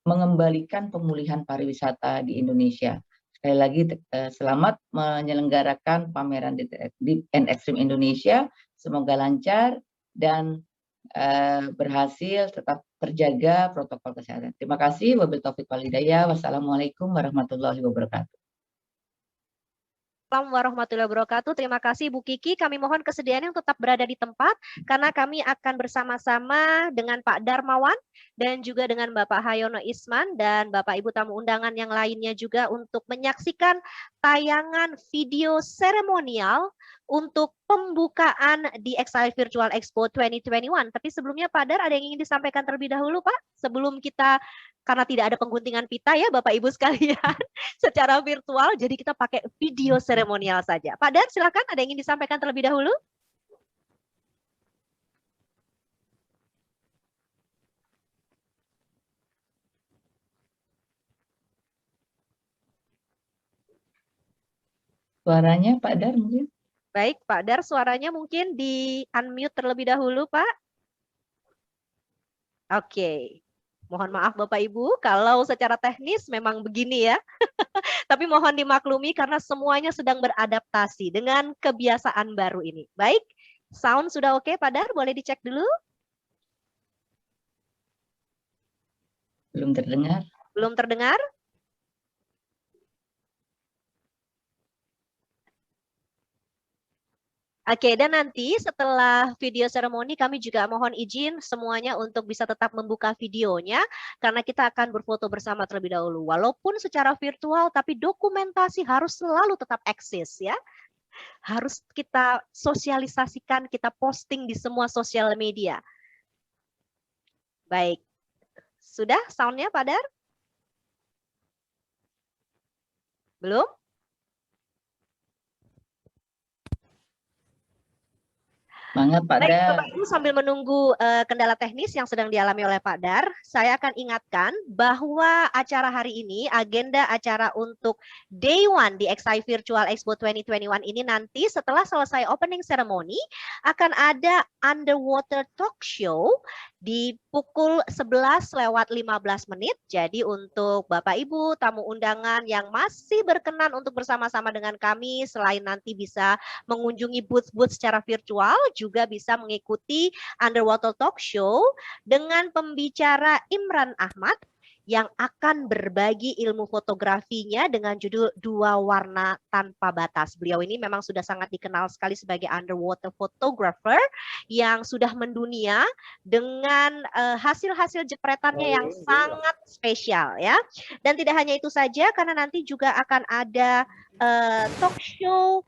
mengembalikan pemulihan pariwisata di Indonesia. Sekali lagi selamat menyelenggarakan pameran Deep and Extreme Indonesia. Semoga lancar dan berhasil, tetap terjaga protokol kesehatan. Terima kasih. Wabillahi taufiq wal hidayah. Wassalamualaikum warahmatullahi wabarakatuh. Assalamualaikum warahmatullahi wabarakatuh. Terima kasih Bu Kiki. Kami mohon kesediaannya untuk tetap berada di tempat karena kami akan bersama-sama dengan Pak Darmawan dan juga dengan Bapak Hayono Isman dan Bapak Ibu tamu undangan yang lainnya juga untuk menyaksikan tayangan video seremonial untuk pembukaan di Exile Virtual Expo 2021. Tapi sebelumnya Pak Dar, ada yang ingin disampaikan terlebih dahulu Pak? Sebelum kita, karena tidak ada pengguntingan pita ya Bapak Ibu sekalian, secara virtual, jadi kita pakai video seremonial saja. Pak Dar, silakan, ada yang ingin disampaikan terlebih dahulu? Suaranya Pak Dar mungkin? Baik, Pak Dar, suaranya mungkin di unmute terlebih dahulu, Pak. Oke. Mohon maaf Bapak Ibu, kalau secara teknis memang begini ya. Tapi mohon dimaklumi karena semuanya sedang beradaptasi dengan kebiasaan baru ini. Baik, sound sudah oke, Pak Dar? Boleh dicek dulu? Belum terdengar. Belum terdengar? Oke, dan nanti setelah video seremoni kami juga mohon izin semuanya untuk bisa tetap membuka videonya karena kita akan berfoto bersama terlebih dahulu. Walaupun secara virtual tapi dokumentasi harus selalu tetap eksis ya. Harus kita sosialisasikan, kita posting di semua sosial media. Baik. Sudah soundnya Pak Dar? Belum? Semangat Pak Baik, Dar. Bapak Ibu sambil menunggu kendala teknis yang sedang dialami oleh Pak Dar, saya akan ingatkan bahwa acara hari ini, agenda acara untuk Day 1 di XI Virtual Expo 2021 ini nanti setelah selesai opening ceremony akan ada underwater talk show di pukul 11:15. Jadi untuk Bapak Ibu tamu undangan yang masih berkenan untuk bersama-sama dengan kami, selain nanti bisa mengunjungi booth-booth secara virtual, juga bisa mengikuti underwater talk show dengan pembicara Imran Ahmad yang akan berbagi ilmu fotografinya dengan judul Dua Warna Tanpa Batas. Beliau ini memang sudah sangat dikenal sekali sebagai underwater photographer yang sudah mendunia dengan hasil-hasil jepretannya yang sangat spesial ya. Dan tidak hanya itu saja, karena nanti juga akan ada talk show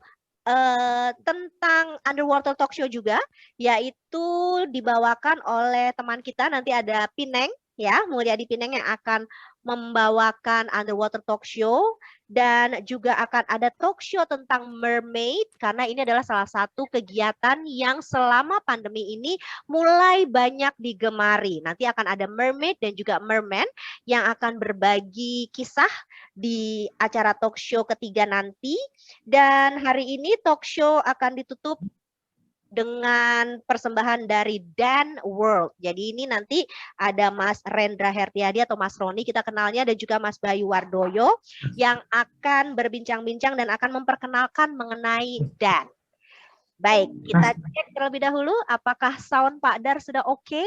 tentang underwater talk show juga, yaitu dibawakan oleh teman kita, nanti ada Pineng ya, Mulyadi Pineng yang akan membawakan underwater talk show, dan juga akan ada talk show tentang mermaid karena ini adalah salah satu kegiatan yang selama pandemi ini mulai banyak digemari. Nanti akan ada mermaid dan juga merman yang akan berbagi kisah di acara talk show ketiga nanti, dan hari ini talk show akan ditutup dengan persembahan dari Dan World. Jadi ini nanti ada Mas Rendra Hertiadi atau Mas Roni kita kenalnya, dan juga Mas Bayu Wardoyo yang akan berbincang-bincang dan akan memperkenalkan mengenai Dan. Baik, kita cek terlebih dahulu apakah sound Pak Dar sudah oke?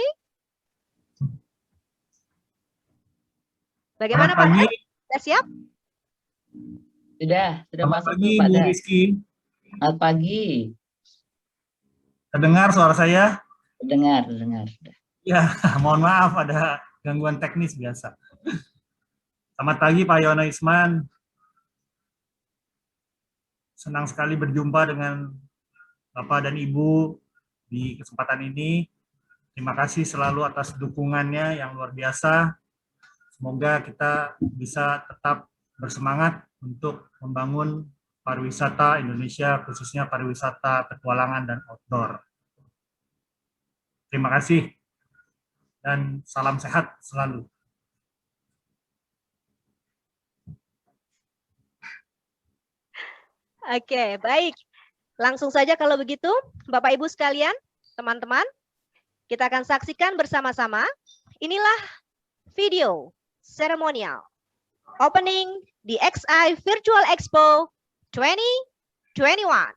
Bagaimana Pak Dar? Sudah siap? Sudah masuk pagi, Pak Bu Dar. Rizky. Selamat pagi. Terdengar suara saya? Dengar. Ya, mohon maaf ada gangguan teknis biasa. Selamat pagi Pak Yono Isman. Senang sekali berjumpa dengan Bapak dan Ibu di kesempatan ini. Terima kasih selalu atas dukungannya yang luar biasa. Semoga kita bisa tetap bersemangat untuk membangun pariwisata Indonesia, khususnya pariwisata petualangan dan outdoor. Terima kasih dan salam sehat selalu. Oke, baik. Langsung saja kalau begitu, Bapak Ibu sekalian, teman-teman, kita akan saksikan bersama-sama. Inilah video seremonial opening di XI Virtual Expo 2021.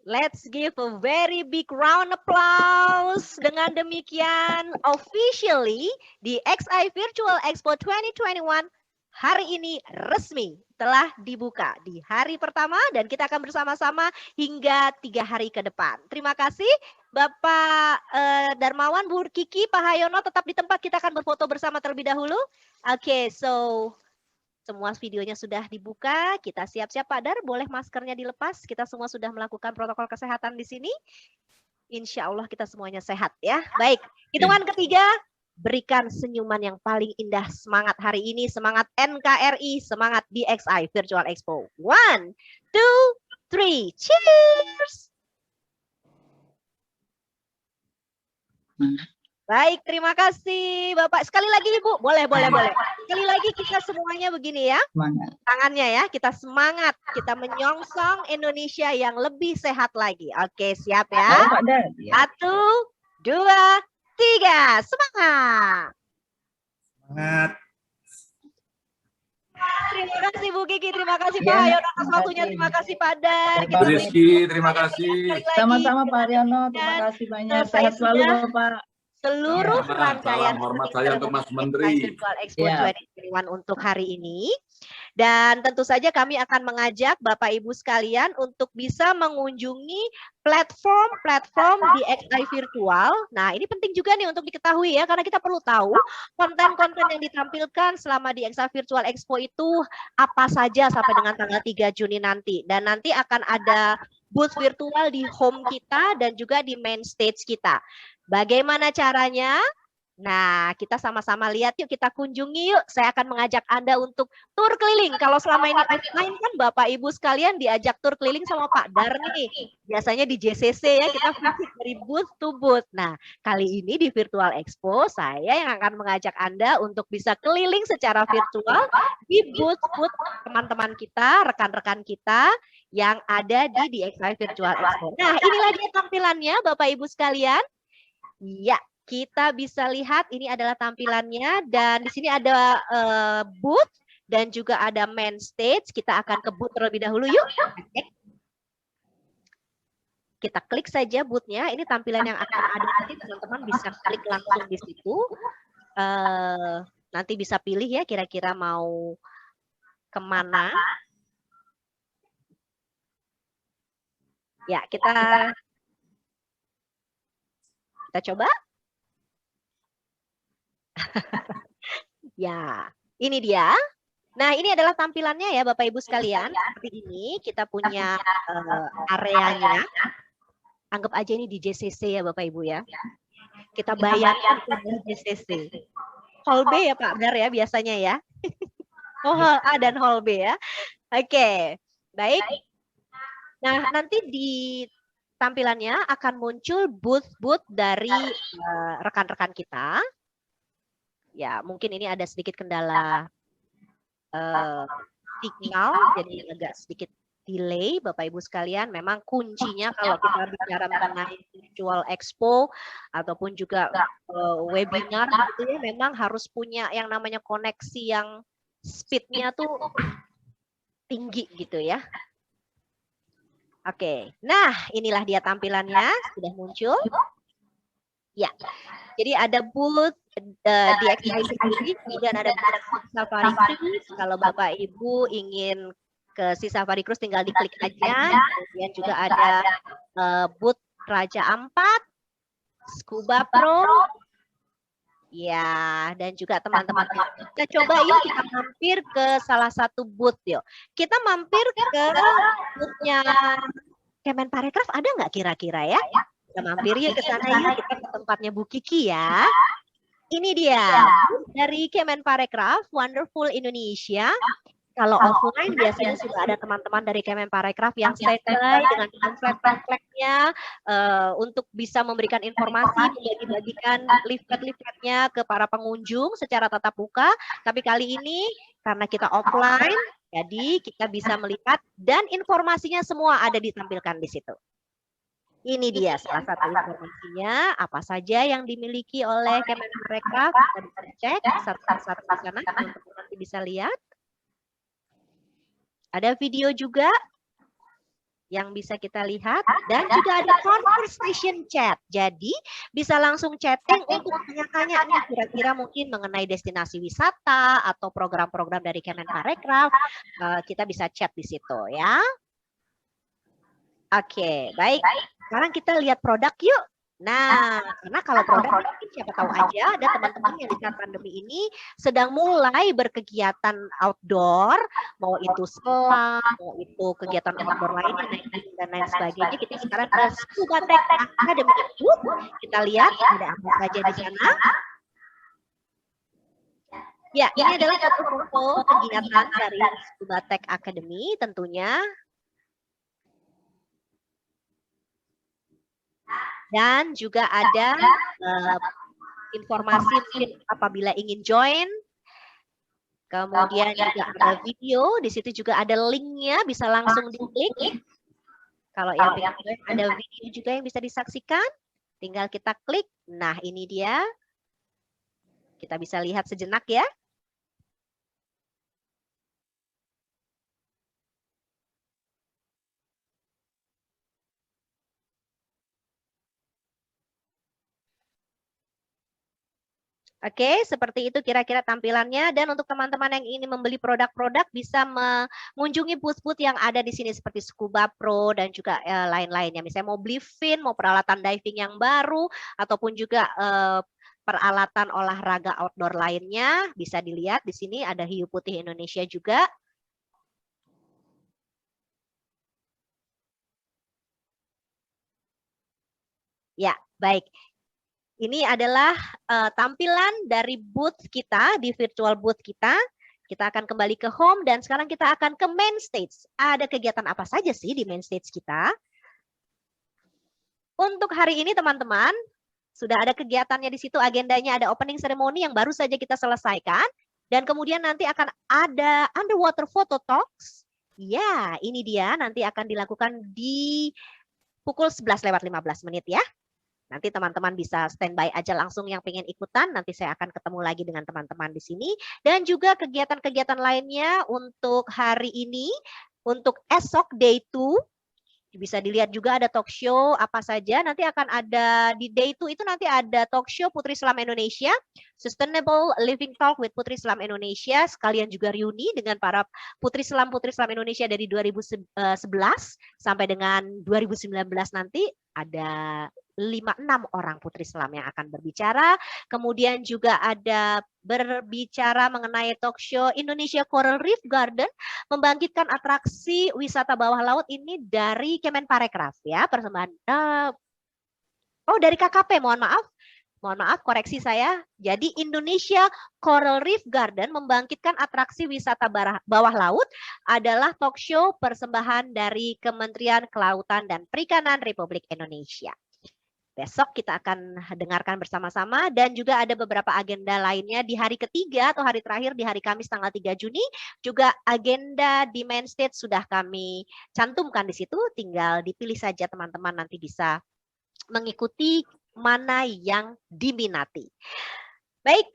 Let's give a very big round applause. Dengan demikian, officially di XI Virtual Expo 2021 hari ini resmi telah dibuka di hari pertama, dan kita akan bersama-sama hingga 3 hari ke depan. Terima kasih Bapak Darmawan, Bu Kiki, Pak Hayono tetap di tempat, kita akan berfoto bersama terlebih dahulu. Oke, so semua videonya sudah dibuka, kita siap-siap Pak Dar, boleh maskernya dilepas, kita semua sudah melakukan protokol kesehatan di sini. Insya Allah kita semuanya sehat ya. Baik, hitungan ketiga, berikan senyuman yang paling indah, semangat hari ini, semangat NKRI, semangat DXI Virtual Expo. 1, 2, 3, cheers! Baik, terima kasih Bapak. Sekali lagi Ibu, boleh. Sekali lagi kita semuanya begini ya. Semangat. Tangannya ya, kita semangat. Kita menyongsong Indonesia yang lebih sehat lagi. Oke, siap Ayo ya. Pak Dar. Ya. 1, 2, 3. Semangat. Semangat. Terima kasih Bu Kiki, terima kasih Ya, Pak Haryono atas terima waktunya, kasih. terima kasih Pak Dar. Bapak Kita Rizky, terima kasih. sekali lagi. Sama-sama Pak Haryono, terima kasih banyak. Selesai Sehat selalu sudah Bapak. seluruh Ya. rangkaian Salam hormat saya untuk Mas Menteri. Virtual Expo Ya. 2021 untuk hari ini. Dan tentu saja kami akan mengajak Bapak Ibu sekalian untuk bisa mengunjungi platform-platform di XI Virtual. Nah, ini penting juga nih untuk diketahui ya, karena kita perlu tahu konten-konten yang ditampilkan selama di XI Virtual Expo itu apa saja sampai dengan tanggal 3 Juni nanti. Dan nanti akan ada booth virtual di home kita dan juga di main stage kita. Bagaimana caranya? Nah, kita sama-sama lihat yuk, kita kunjungi yuk. Saya akan mengajak Anda untuk tur keliling. Kalau selama ini offline kan Bapak Ibu sekalian diajak tur keliling sama Pak Dar nih. Biasanya di JCC ya, kita visit dari booth to booth. Nah, kali ini di Virtual Expo, saya yang akan mengajak Anda untuk bisa keliling secara virtual di booth-booth teman-teman kita, rekan-rekan kita yang ada di DXI Virtual Expo. Nah, inilah dia tampilannya Bapak Ibu sekalian. Ya, kita bisa lihat ini adalah tampilannya dan di sini ada booth dan juga ada main stage. Kita akan ke booth terlebih dahulu yuk. Kita klik saja booth-nya. Ini tampilan yang akan ada nanti, teman-teman bisa klik langsung di situ. Nanti bisa pilih ya kira-kira mau kemana. Ya, kita coba. Ya, ini dia. Nah, ini adalah tampilannya ya Bapak Ibu sekalian. Seperti ini, kita punya areanya. Anggap aja ini di JCC ya Bapak Ibu ya. Kita bayangkan di JCC. Hall B ya Pak Dar ya biasanya ya. Oh, Hall A dan Hall B ya. Oke, baik. Nah, nanti di tampilannya akan muncul booth-booth dari rekan-rekan kita. Ya, mungkin ini ada sedikit kendala signal, jadi agak sedikit delay, Bapak Ibu sekalian. Memang kuncinya kalau kita bicara mengenai virtual expo ataupun juga webinar, gitu ya, memang harus punya yang namanya koneksi yang speednya tuh tinggi gitu ya. Oke, nah inilah dia tampilannya, sudah muncul. Ya, jadi ada booth di XI, kemudian ada Safari Cruise. Kalau Bapak Ibu ingin ke si Safari Cruise tinggal diklik aja. Kemudian juga ada booth Raja Ampat, Scuba Pro. Ya, dan juga teman-teman. Kita coba yuk kita mampir ke salah satu booth yuk. Kita mampir ke booth-nya Kemenparekraf, ada nggak kira-kira ya? Kita mampir yuk ke sana yuk, kita ke tempatnya Bu Kiki ya. Ini dia dari Kemenparekraf, Wonderful Indonesia. Kalau offline biasanya sudah ada teman-teman dari Kemenparekraf yang standby dengan pamflet-pamfletnya untuk bisa memberikan informasi, membagi-bagikan leaflet-leafletnya ke para pengunjung secara tatap muka. Tapi kali ini karena kita offline, jadi kita bisa melihat dan informasinya semua ada ditampilkan di situ. Ini dia salah satu informasinya, apa saja yang dimiliki oleh Kemenparekraf. Kita bisa cek satu-satu di sana, teman-teman nanti bisa lihat. Ada video juga yang bisa kita lihat dan juga ada conversation chat. Jadi bisa langsung chatting untuk tanya-tanya nih kira-kira mungkin mengenai destinasi wisata atau program-program dari Kemenparekraf. Kita bisa chat di situ ya. Oke, baik. Sekarang kita lihat produk yuk. Nah, karena kalau produk mungkin siapa tahu aja ada teman-teman yang di saat pandemi ini sedang mulai berkegiatan outdoor, mau itu selam, mau itu kegiatan outdoor lainnya dan lain sebagainya. Kita sekarang ke Scuba Tech Academy. Kita lihat ada apa saja di sana. Ya, ini adalah foto kegiatan dari Scuba Tech Academy tentunya. Dan juga ada informasi mungkin apabila ingin join. Kemudian juga ada video, di situ juga ada linknya, bisa langsung diklik. Kalau yang pengen join, ada video juga yang bisa disaksikan, tinggal kita klik. Nah, ini dia. Kita bisa lihat sejenak ya. Oke, seperti itu kira-kira tampilannya. Dan untuk teman-teman yang ingin membeli produk-produk bisa mengunjungi booth-booth yang ada di sini seperti Scuba Pro dan juga lain-lainnya. Misalnya mau beli fin, mau peralatan diving yang baru, ataupun juga peralatan olahraga outdoor lainnya. Bisa dilihat di sini ada Hiu Putih Indonesia juga. Ya, baik. Ini adalah tampilan dari booth kita, di virtual booth kita. Kita akan kembali ke home dan sekarang kita akan ke main stage. Ada kegiatan apa saja sih di main stage kita? Untuk hari ini teman-teman, sudah ada kegiatannya di situ, agendanya ada opening ceremony yang baru saja kita selesaikan. Dan kemudian nanti akan ada underwater photo talks. Ya, ini dia nanti akan dilakukan di pukul 11:15 ya. Nanti teman-teman bisa standby aja langsung yang pengen ikutan. Nanti saya akan ketemu lagi dengan teman-teman di sini. Dan juga kegiatan-kegiatan lainnya untuk hari ini. Untuk esok day 2. Bisa dilihat juga ada talk show apa saja. Nanti akan ada di day 2 itu nanti ada talk show Putri Islam Indonesia. Sustainable Living Talk with Putri Islam Indonesia. Sekalian juga reuni dengan para Putri Islam Indonesia dari 2011 sampai dengan 2019 nanti. Ada 5-6 orang Putri Islam yang akan berbicara. Kemudian juga ada berbicara mengenai talk show Indonesia Coral Reef Garden, membangkitkan atraksi wisata bawah laut ini dari Kemenparekraf ya, persembahan. Dari KKP, mohon maaf koreksi saya. Jadi Indonesia Coral Reef Garden membangkitkan atraksi wisata bawah laut adalah talk show persembahan dari Kementerian Kelautan dan Perikanan Republik Indonesia. Besok kita akan dengarkan bersama-sama dan juga ada beberapa agenda lainnya di hari ketiga atau hari terakhir di hari Kamis tanggal 3 Juni. Juga agenda di main stage sudah kami cantumkan di situ, tinggal dipilih saja teman-teman nanti bisa mengikuti mana yang diminati. Baik,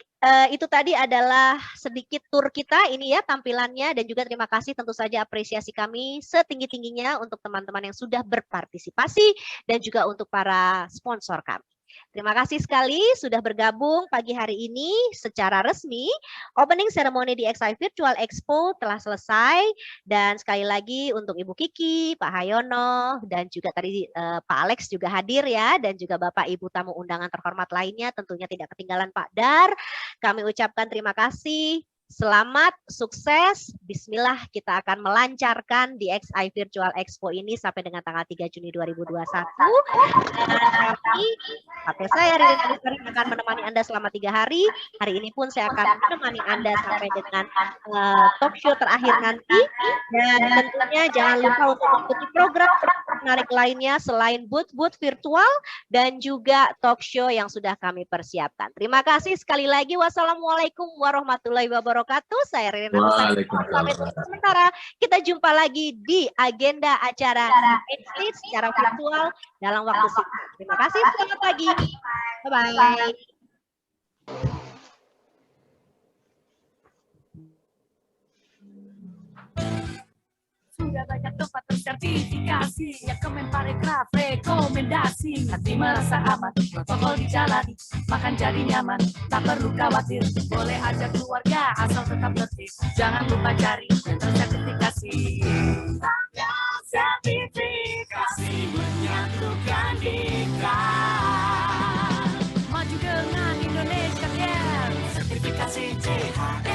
itu tadi adalah sedikit tur kita ini ya tampilannya dan juga terima kasih tentu saja apresiasi kami setinggi-tingginya untuk teman-teman yang sudah berpartisipasi dan juga untuk para sponsor kami. Terima kasih sekali sudah bergabung pagi hari ini secara resmi. Opening ceremony di XI Virtual Expo telah selesai dan sekali lagi untuk Ibu Kiki, Pak Hayono dan juga tadi Pak Alex juga hadir ya dan juga Bapak Ibu tamu undangan terhormat lainnya tentunya tidak ketinggalan Pak Dar. Kami ucapkan terima kasih. Selamat, sukses, bismillah kita akan melancarkan di XI Virtual Expo ini sampai dengan tanggal 3 Juni 2021. Dan kami, partai saya Ririn Alisari akan menemani Anda selama 3 hari. Hari ini pun saya akan menemani Anda sampai dengan talk show terakhir nanti. Dan tentunya jangan lupa untuk mengikuti program menarik lainnya selain booth-booth virtual dan juga talk show yang sudah kami persiapkan. Terima kasih sekali lagi. Wassalamualaikum warahmatullahi wabarakatuh. Saya Ririn Alisari. Sementara kita jumpa lagi di agenda acara main stage secara virtual dalam waktu singkat. Terima kasih. Selamat pagi. Bye-bye. Sudah banyak tempat tersertifikasi yang Kemenparekraf rekomendasi. Hati merasa aman, protokol dijalani, makan jadi nyaman, tak perlu khawatir. Boleh ajak keluarga asal tetap tertib. Jangan lupa cari yang tersertifikasi. Sertifikasi menyatukan iklan. Maju dengan Indonesia Care. Sertifikasi CHR.